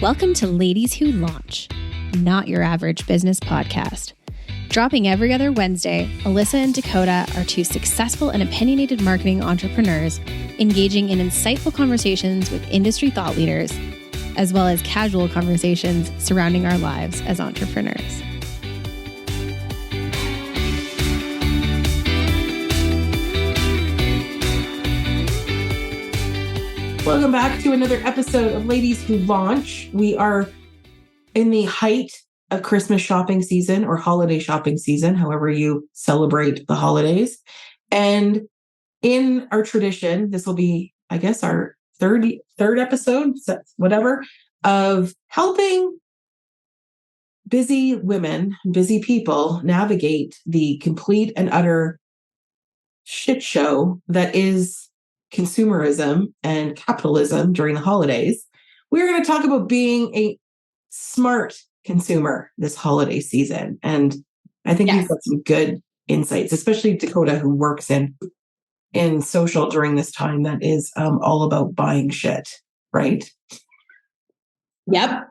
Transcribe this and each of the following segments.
Welcome to Ladies Who Launch, not your average business podcast. Dropping every other Wednesday, Alyssa and Dakota are two successful and opinionated marketing entrepreneurs engaging in insightful conversations with industry thought leaders, as well as casual conversations surrounding our lives as entrepreneurs. Welcome back to another episode of Ladies Who Launch. We are in the height of Christmas shopping season or holiday shopping season, however you celebrate the holidays. And in our tradition, this will be, I guess, our third episode, whatever, of helping busy women, busy people navigate the complete and utter shit show that is consumerism and capitalism during the holidays. We're going to talk about being a smart consumer this holiday season. And I think you've got some good insights, especially Dakota, who works in social during this time that is all about buying shit, right? Yep.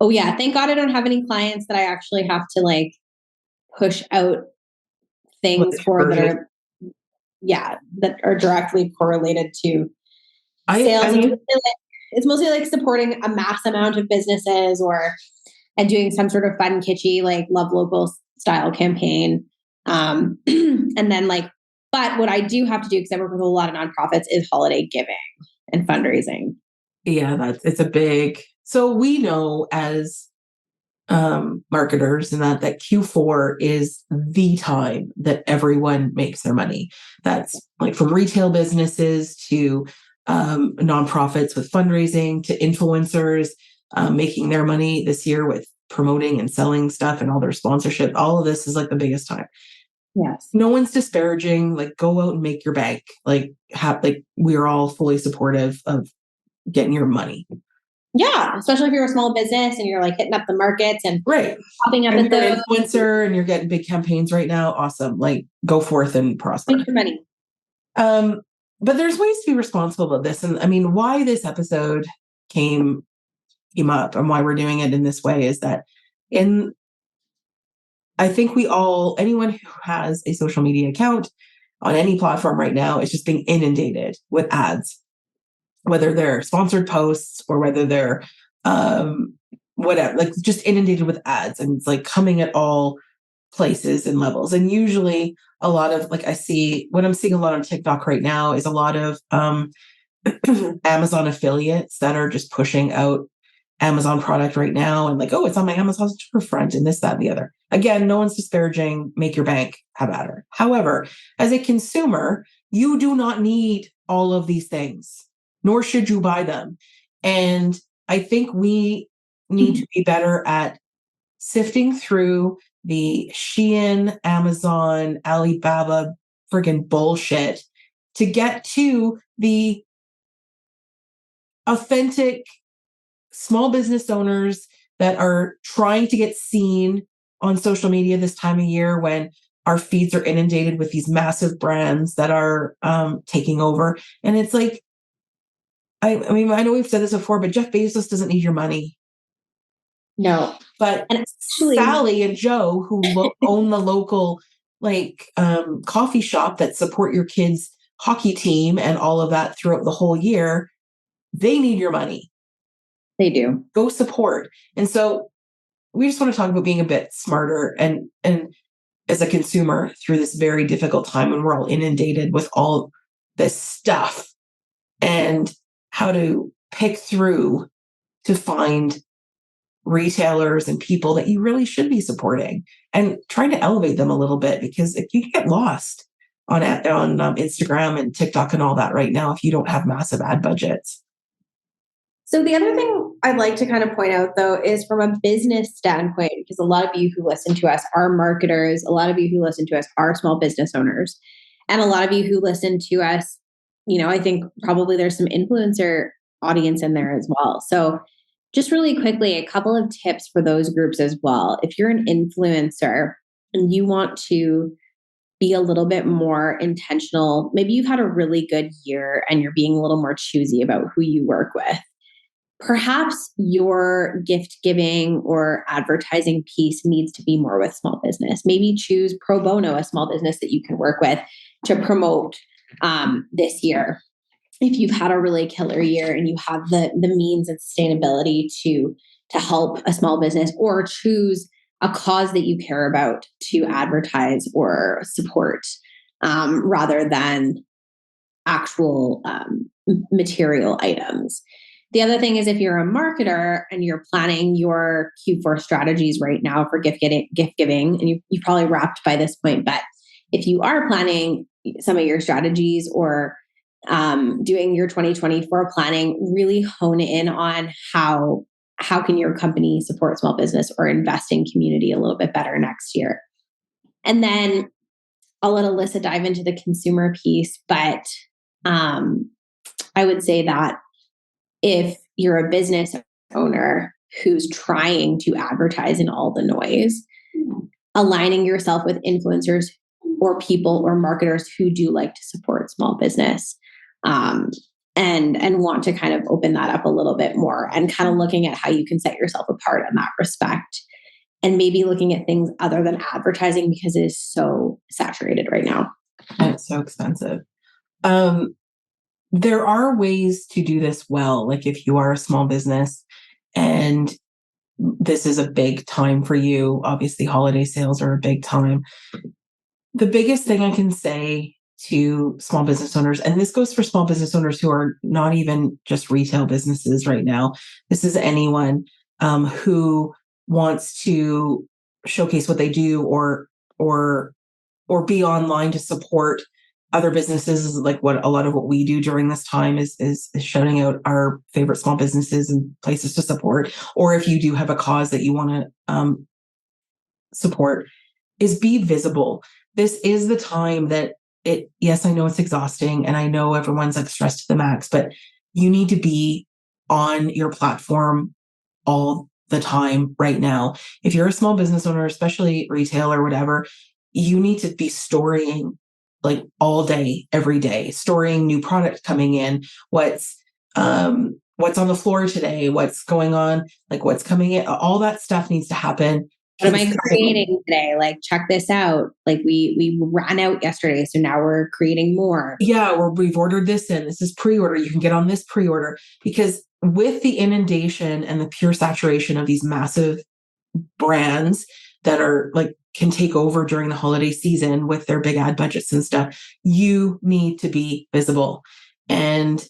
Oh yeah. Thank God I don't have any clients that I actually have to push out things for that are directly correlated to sales. It's mostly supporting a mass amount of businesses and doing some sort of fun, kitschy, love local style campaign. And then but what I do have to do, because I work with a lot of nonprofits, is holiday giving and fundraising. Yeah, it's a big, so we know as marketers and that Q4 is the time that everyone makes their money. That's from retail businesses to nonprofits with fundraising to influencers making their money this year with promoting and selling stuff and all their sponsorship. All of this is the biggest time. Yes. No one's disparaging, go out and make your bank. We're all fully supportive of getting your money. Yeah, especially if you're a small business and you're hitting up the markets and popping up and at you're an influencer and you're getting big campaigns right now. Awesome. Go forth and prosper. Make your money. But there's ways to be responsible about this. And I mean, why this episode came up and why we're doing it in this way is that I think anyone who has a social media account on any platform right now is just being inundated with ads. Whether they're sponsored posts or whether they're whatever, just inundated with ads, and it's coming at all places and levels. And usually a lot of what I'm seeing a lot on TikTok right now is a lot of Amazon affiliates that are just pushing out Amazon product right now and it's on my Amazon storefront and this, that, and the other. Again, no one's disparaging, make your bank, have at her. However, as a consumer, you do not need all of these things, nor should you buy them. And I think we need to be better at sifting through the Shein, Amazon, Alibaba friggin' bullshit to get to the authentic small business owners that are trying to get seen on social media this time of year when our feeds are inundated with these massive brands that are taking over. And it's I mean, I know we've said this before, but Jeff Bezos doesn't need your money. No. But Sally and Joe, who own the local coffee shop that support your kids' hockey team and all of that throughout the whole year, they need your money. They do. Go support. And so we just want to talk about being a bit smarter and as a consumer through this very difficult time when we're all inundated with all this stuff, and how to pick through to find retailers and people that you really should be supporting and trying to elevate them a little bit, because if you get lost on Instagram and TikTok and all that right now if you don't have massive ad budgets. So the other thing I'd like to kind of point out, though, is from a business standpoint, because a lot of you who listen to us are marketers, a lot of you who listen to us are small business owners, and a lot of you who listen to us, I think probably there's some influencer audience in there as well. So just really quickly, a couple of tips for those groups as well. If you're an influencer and you want to be a little bit more intentional, maybe you've had a really good year and you're being a little more choosy about who you work with. perhaps your gift giving or advertising piece needs to be more with small business. Maybe choose pro bono, a small business that you can work with to promote this year. If you've had a really killer year and you have the means and sustainability to help a small business, or choose a cause that you care about to advertise or support, rather than actual material items. The other thing is, if you're a marketer and you're planning your Q4 strategies right now for gift giving, and you've probably wrapped by this point, but if you are planning some of your strategies or doing your 2024 planning, really hone in on how can your company support small business or invest in community a little bit better next year. And then I'll let Alyssa dive into the consumer piece, but I would say that if you're a business owner who's trying to advertise in all the noise, aligning yourself with influencers or people or marketers who do like to support small business, and want to kind of open that up a little bit more, and kind of looking at how you can set yourself apart in that respect, and maybe looking at things other than advertising, because it is so saturated right now. And it's so expensive. There are ways to do this well. Like if you are a small business and this is a big time for you, obviously holiday sales are a big time. The biggest thing I can say to small business owners, and this goes for small business owners who are not even just retail businesses right now. This is anyone who wants to showcase what they do or be online to support other businesses. Like what a lot of what we do during this time is shouting out our favorite small businesses and places to support. Or if you do have a cause that you want to support, is be visible. This is the time that yes, I know it's exhausting and I know everyone's like stressed to the max, but you need to be on your platform all the time right now. If you're a small business owner, especially retail or whatever, you need to be storying like all day, every day, storying new product coming in, what's on the floor today, what's going on, like what's coming in, all that stuff needs to happen. What am I creating today? Like, check this out. Like we ran out yesterday, so now we're creating more. Yeah, we've ordered this in. This is pre-order. You can get on this pre-order, because with the inundation and the pure saturation of these massive brands that are like can take over during the holiday season with their big ad budgets and stuff, you need to be visible. And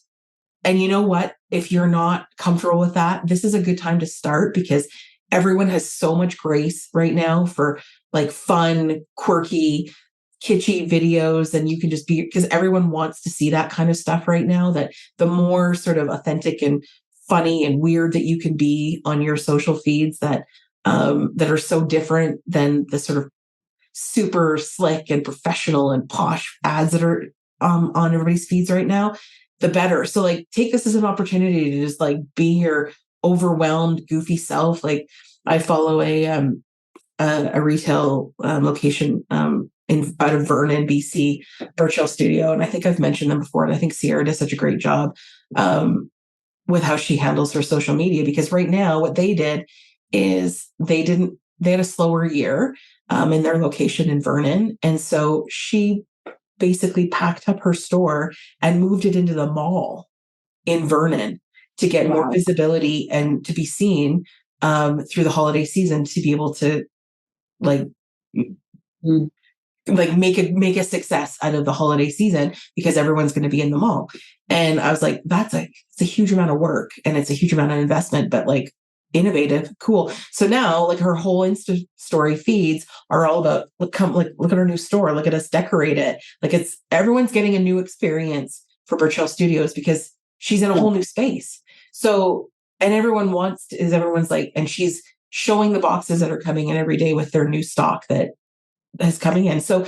you know what? If you're not comfortable with that, this is a good time to start, because everyone has so much grace right now for like fun, quirky, kitschy videos. And you can just be, because everyone wants to see that kind of stuff right now, that the more sort of authentic and funny and weird that you can be on your social feeds that are so different than the sort of super slick and professional and posh ads that are on everybody's feeds right now, the better. So like take this as an opportunity to just like be your overwhelmed, goofy self. Like I follow a retail location out of Vernon, BC, Birchall Studio, and I think I've mentioned them before. And I think Sierra does such a great job with how she handles her social media, because right now what they did is they had a slower year in their location in Vernon, and so she basically packed up her store and moved it into the mall in Vernon to get more visibility and to be seen through the holiday season, to be able to like make a success out of the holiday season, because everyone's going to be in the mall. And I was like, it's a huge amount of work and it's a huge amount of investment, but like innovative, cool. So now like her whole Insta story feeds are all about look at our new store, look at us decorate it. Like everyone's getting a new experience for Birchall Studios because she's in a whole new space. So, and everyone's like, and she's showing the boxes that are coming in every day with their new stock that is coming in. So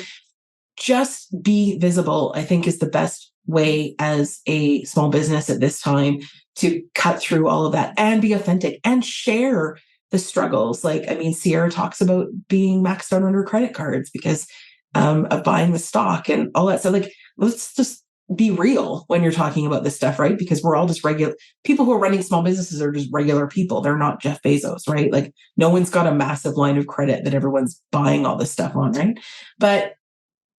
just be visible, I think, is the best way as a small business at this time to cut through all of that and be authentic and share the struggles. Like, I mean, Sierra talks about being maxed out on her credit cards because of buying the stock and all that. So like, let's just be real when you're talking about this stuff, right? Because we're all just regular people who are running small businesses are just regular people. They're not Jeff Bezos, right? Like no one's got a massive line of credit that everyone's buying all this stuff on, right? But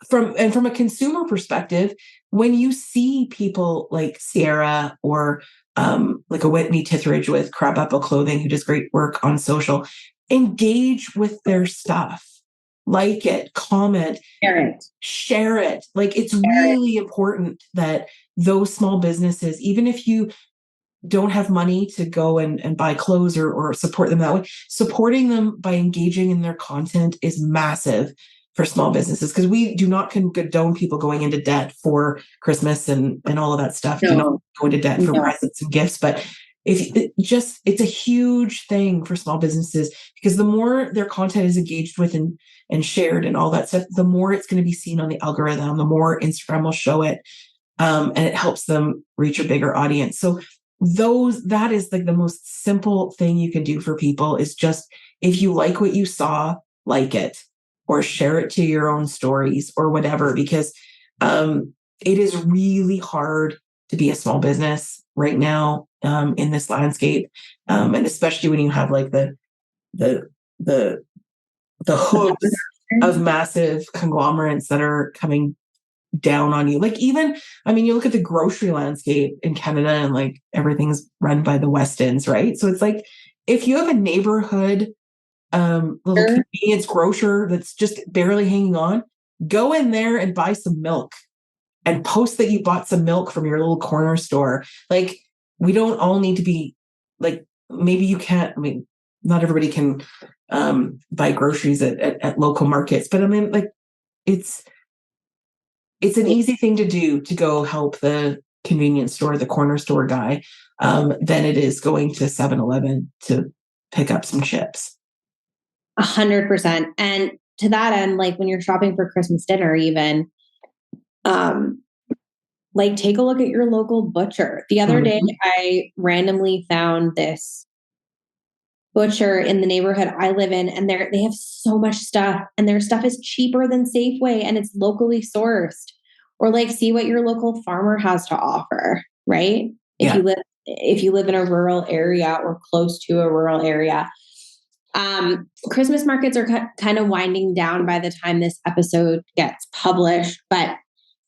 from a consumer perspective, when you see people like Sierra or like a Whitney Tithridge with Crab Apple Clothing, who does great work on social, engage with their stuff. Like it, comment, share it. Like it's really important that those small businesses, even if you don't have money to go and buy clothes or support them that way, supporting them by engaging in their content is massive for small businesses, because we do not condone people going into debt for Christmas and all of that stuff. No. Do not go into debt for presents and gifts, but it's a huge thing for small businesses, because the more their content is engaged with and shared and all that stuff, the more it's going to be seen on the algorithm, the more Instagram will show it. And it helps them reach a bigger audience. So that is like the most simple thing you can do for people is just, if you like what you saw, like it, or share it to your own stories or whatever, because it is really hard to be a small business right now in this landscape. And especially when you have like the hooks of massive conglomerates that are coming down on you. Like even, I mean, you look at the grocery landscape in Canada and like everything's run by the Westons, right? So it's like, if you have a neighborhood little convenience grocer that's just barely hanging on, go in there and buy some milk and post that you bought some milk from your little corner store. Like, we don't all need to be like, maybe you can't, I mean, not everybody can buy groceries at local markets, but I mean, like, it's an easy thing to do, to go help the convenience store, the corner store guy, than it is going to 7-Eleven to pick up some chips. 100%. And to that end, like when you're shopping for Christmas dinner, even, like take a look at your local butcher. The other day, I randomly found this butcher in the neighborhood I live in, and they have so much stuff, and their stuff is cheaper than Safeway, and it's locally sourced. Or like see what your local farmer has to offer, right? If you live in a rural area or close to a rural area. Christmas markets are kind of winding down by the time this episode gets published, but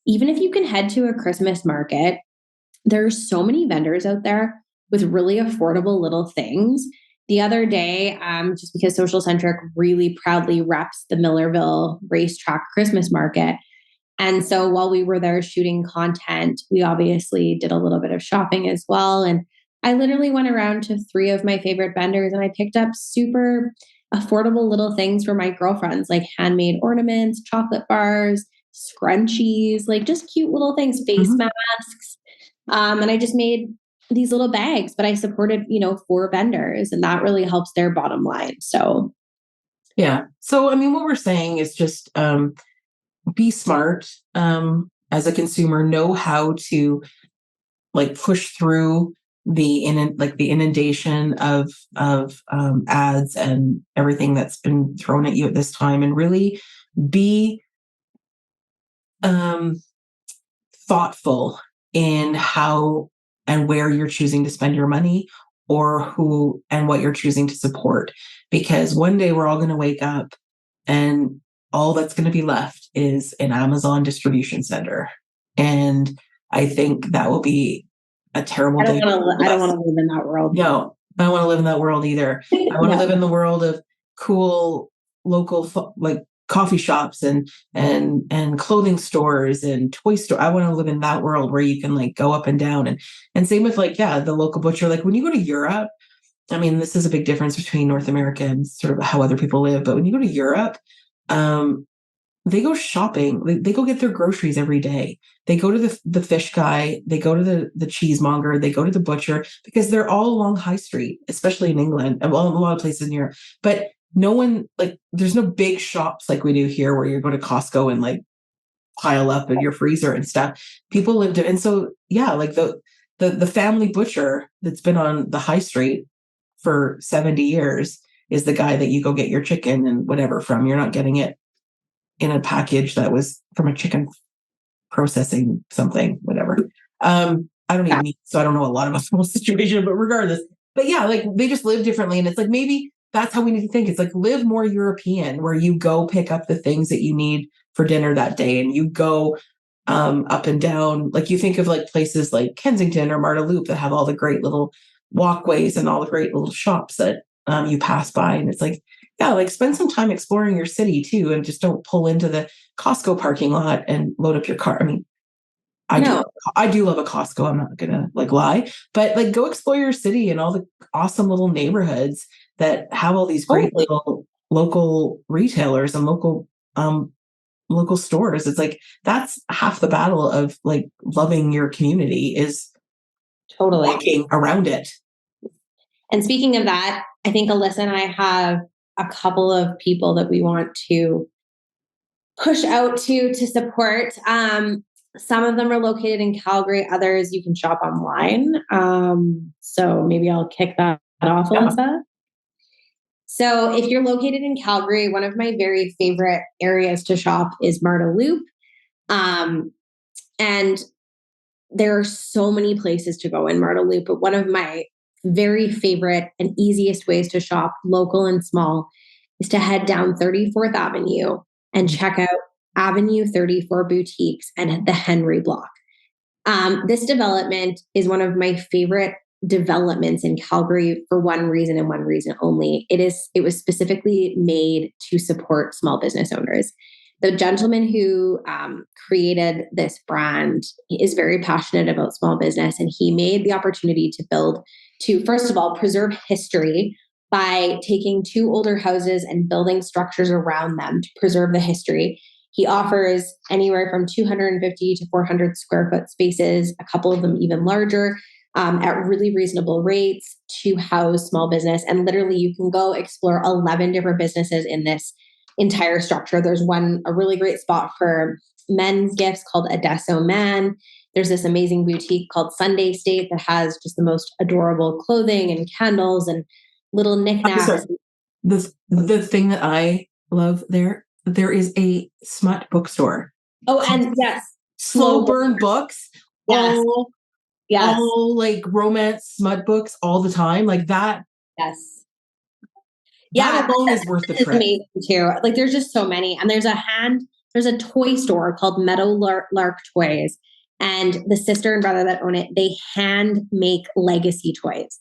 even if you can head to a Christmas market, there's so many vendors out there with really affordable little things. The other day, just because Social Centric really proudly reps the Millerville Racetrack Christmas Market. And so while we were there shooting content, we obviously did a little bit of shopping as well. And I literally went around to 3 of my favorite vendors and I picked up super affordable little things for my girlfriends, like handmade ornaments, chocolate bars, scrunchies, like just cute little things, face masks. And I just made these little bags, but I supported, 4 vendors, and that really helps their bottom line. So, yeah. So, I mean, what we're saying is just be smart as a consumer, know how to like push through the inundation of ads and everything that's been thrown at you at this time, and really be thoughtful in how and where you're choosing to spend your money, or who and what you're choosing to support. Because one day we're all going to wake up and all that's going to be left is an Amazon distribution center. And I think that will be a terrible day. I don't want to live in that world. No, I don't want to live in that world either. I want to live in the world of cool local like coffee shops and clothing stores and toy store. I want to live in that world where you can like go up and down, and same with like, the local butcher. Like when you go to Europe, I mean, this is a big difference between North America and sort of how other people live. But when you go to Europe, they go shopping. They go get their groceries every day. They go to the fish guy. They go to the cheesemonger. They go to the butcher, because they're all along High Street, especially in England, and well, in a lot of places in Europe. But no one, like, there's no big shops like we do here where you go to Costco and like pile up in your freezer and stuff. People lived it. And so, like the family butcher that's been on the High Street for 70 years is the guy that you go get your chicken and whatever from. You're not getting it in a package that was from a chicken processing something, whatever. I don't even eat, so I don't know a lot about the whole situation, but regardless. But yeah, like they just live differently. And it's like, maybe that's how we need to think. It's like, live more European, where you go pick up the things that you need for dinner that day, and you go up and down. Like you think of like places like Kensington or Marta Loop that have all the great little walkways and all the great little shops that you pass by. And it's like, yeah, like spend some time exploring your city too, and just don't pull into the Costco parking lot and load up your car. I mean, I do love a Costco. I'm not gonna like lie, but like go explore your city and all the awesome little neighborhoods that have all these great little local retailers and local stores. It's like, that's half the battle of like loving your community, is walking around it. And speaking of that, I think Alyssa and I have a couple of people that we want to push out to support. Some of them are located in Calgary. Others you can shop online. So maybe I'll kick that off, Alyssa. So if you're located in Calgary, one of my very favorite areas to shop is Marta Loop. And there are so many places to go in Marta Loop, but one of my very favorite and easiest ways to shop, local and small, is to head down 34th Avenue and check out Avenue 34 Boutiques and the Henry Block. This development is one of my favorite developments in Calgary for one reason and one reason only. It was specifically made to support small business owners. The gentleman who created this brand is very passionate about small business, and he made the opportunity to first of all, preserve history by taking two older houses and building structures around them to preserve the history. He offers anywhere from 250 to 400 square foot spaces, a couple of them even larger, at really reasonable rates to house small business. And literally you can go explore 11 different businesses in this entire structure. There's a really great spot for men's gifts called Adesso Man. There's this amazing boutique called Sunday State that has just the most adorable clothing and candles and little knickknacks. The thing that I love there is a smut bookstore. Oh, and yes. Slow burn books. Yes. All like romance smut books all the time. Like that. Yes. That alone is worth the trip. Amazing too. Like there's just so many. And there's a toy store called Meadow Lark Toys. And the sister and brother that own it, they hand make legacy toys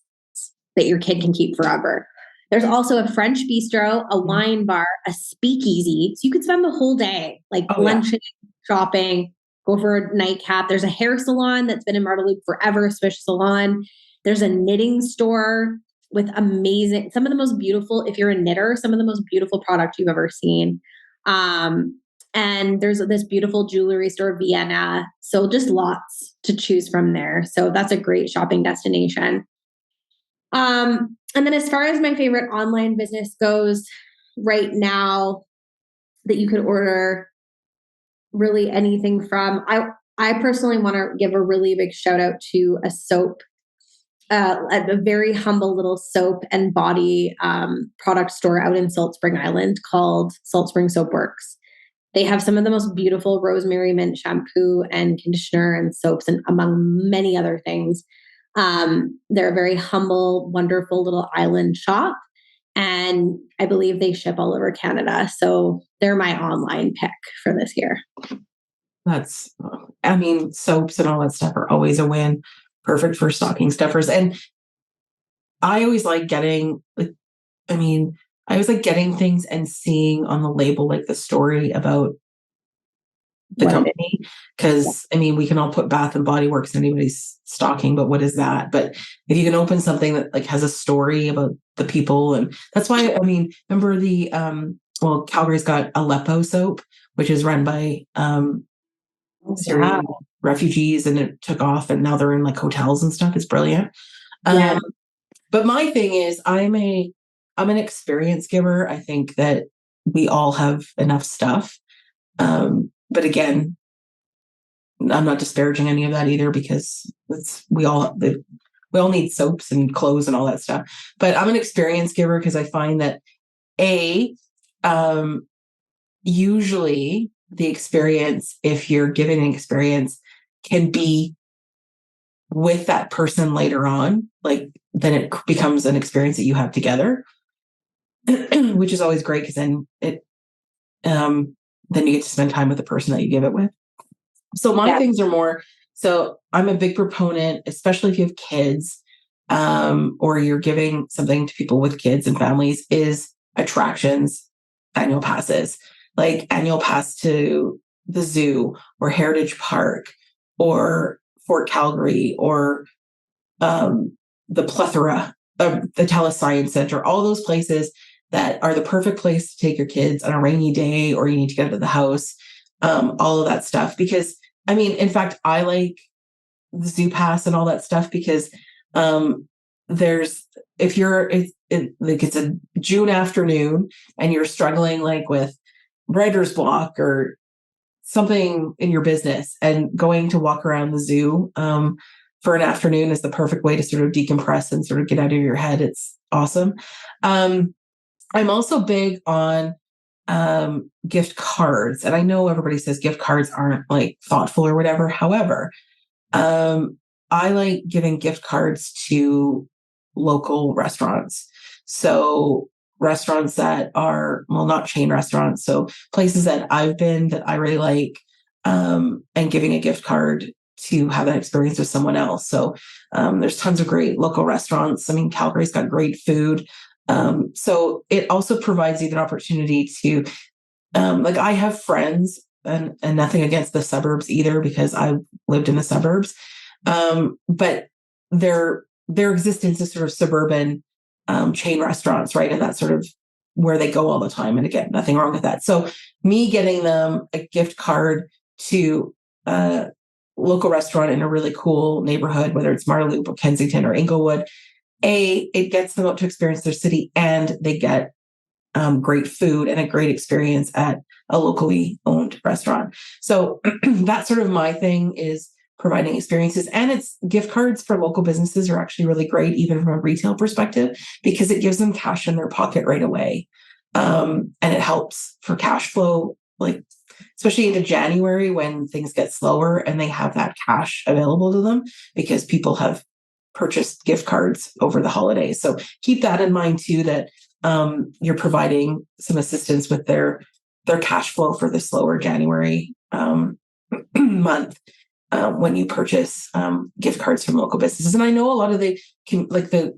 that your kid can keep forever. There's also a French bistro, a wine bar, a speakeasy. So you could spend the whole day like lunching, shopping, go for a nightcap. There's a hair salon that's been in Marta Loop forever, Swish Salon. There's a knitting store with some of the most beautiful, if you're a knitter, some of the most beautiful products you've ever seen. And there's this beautiful jewelry store, Vienna. So just lots to choose from there. So that's a great shopping destination. And then as far as my favorite online business goes right now that you could order really anything from, I personally want to give a really big shout out to a soap, a very humble little soap and body product store out in Salt Spring Island called Salt Spring Soap Works. They have some of the most beautiful rosemary mint shampoo and conditioner and soaps, and among many other things. They're a very humble, wonderful little island shop. And I believe they ship all over Canada. So they're my online pick for this year. Soaps and all that stuff are always a win. Perfect for stocking stuffers. And I always like getting things and seeing on the label, like the story about the company. Because we can all put Bath and Body Works in anybody's stocking, but what is that? But if you can open something that like has a story about the people, and that's why, remember the, Calgary's got Aleppo soap, which is run by Syrian refugees, and it took off and now they're in like hotels and stuff. It's brilliant. But my thing is I'm an experience giver. I think that we all have enough stuff. But again, I'm not disparaging any of that either, because we all need soaps and clothes and all that stuff. But I'm an experience giver because I find that usually the experience, if you're giving an experience, can be with that person later on, like then it becomes an experience that you have together, which is always great because then you get to spend time with the person that you give it with. So my things are more, so I'm a big proponent, especially if you have kids, or you're giving something to people with kids and families, is attractions, annual passes, like annual pass to the zoo or Heritage Park or Fort Calgary or the plethora of the TELUS Science Center, all those places that are the perfect place to take your kids on a rainy day, or you need to get out of the house, all of that stuff. Because I mean, in fact, I like the zoo pass and all that stuff because if you're like it's a June afternoon and you're struggling like with writer's block or something in your business, and going to walk around the zoo for an afternoon is the perfect way to sort of decompress and sort of get out of your head. It's awesome. I'm also big on gift cards. And I know everybody says gift cards aren't like thoughtful or whatever. However, I like giving gift cards to local restaurants. So restaurants that are, well, not chain restaurants. So places that I've been that I really like, and giving a gift card to have that experience with someone else. So there's tons of great local restaurants. I mean, Calgary's got great food. So it also provides you the opportunity to, like I have friends and nothing against the suburbs either, because I've lived in the suburbs. But their existence is sort of suburban, chain restaurants, right? And that's sort of where they go all the time. And again, nothing wrong with that. So me getting them a gift card to a local restaurant in a really cool neighborhood, whether it's Marloop or Kensington or Inglewood, it gets them up to experience their city, and they get great food and a great experience at a locally owned restaurant. So that's sort of my thing, is providing experiences. And it's gift cards for local businesses are actually really great, even from a retail perspective, because it gives them cash in their pocket right away. And it helps for cash flow, like especially into January when things get slower and they have that cash available to them because people have purchased gift cards over the holidays. So keep that in mind too, that you're providing some assistance with their cash flow for the slower January month when you purchase gift cards from local businesses. And I know a lot of the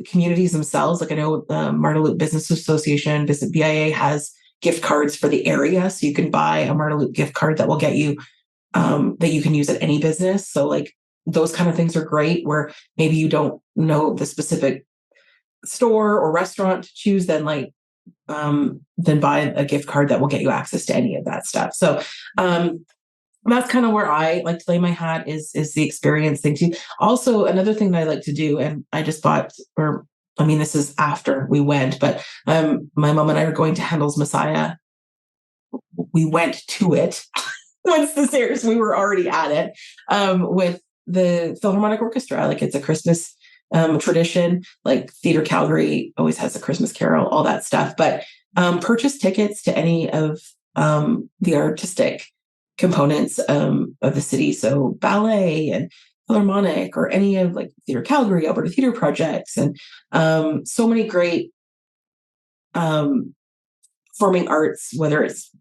communities themselves, like I know Marda Loop Business Association, Visit BIA has gift cards for the area. So you can buy a Marda Loop gift card that will get you, that you can use at any business. So like those kind of things are great, where maybe you don't know the specific store or restaurant to choose, then buy a gift card that will get you access to any of that stuff. So that's kind of where I like to lay my hat, is the experience thing too. Also, another thing that I like to do, and I just bought, or I mean, this is after we went, but my mom and I are going to Handel's Messiah. We went to it once this airs. We were already at it with the Philharmonic Orchestra. Like it's a Christmas tradition. Like Theatre Calgary always has a Christmas Carol, all that stuff. But purchase tickets to any of the artistic components of the city. So ballet and Philharmonic, or any of like Theatre Calgary, Alberta Theatre Projects, and so many great performing arts, whether it's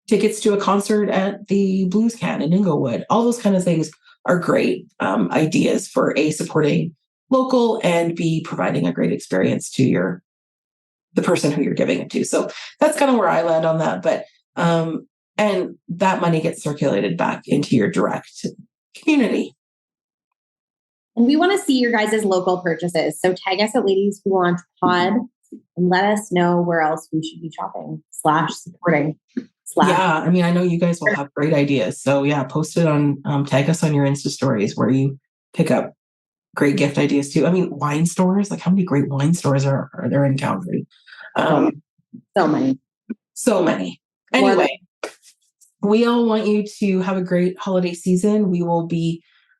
tickets to a concert at the Blues Can in Inglewood, all those kind of things are great ideas for supporting local, and B, providing a great experience to the person who you're giving it to. So that's kind of where I land on that. But and that money gets circulated back into your direct community. And we want to see your guys' local purchases. So tag us at Ladies Who Launch Pod and let us know where else we should be shopping / supporting. Yeah, I mean, I know you guys will have great ideas. So yeah, post it on, tag us on your Insta stories where you pick up great gift ideas too. I mean, wine stores, like how many great wine stores are there in Calgary? So many. Anyway, we all want you to have a great holiday season.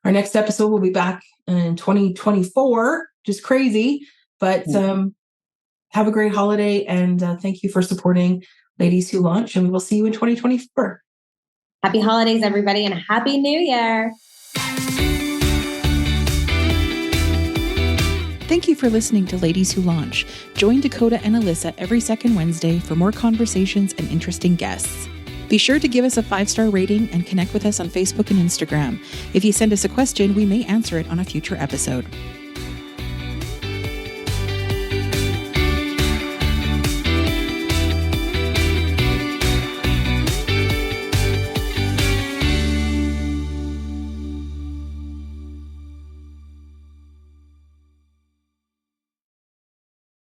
Our next episode will be back in 2024, just crazy, but have a great holiday, and thank you for supporting Ladies Who Launch, and we will see you in 2024. Happy holidays, everybody, and a happy new year. Thank you for listening to Ladies Who Launch. Join Dakota and Alyssa every second Wednesday for more conversations and interesting guests. Be sure to give us a 5-star rating and connect with us on Facebook and Instagram. If you send us a question, we may answer it on a future episode.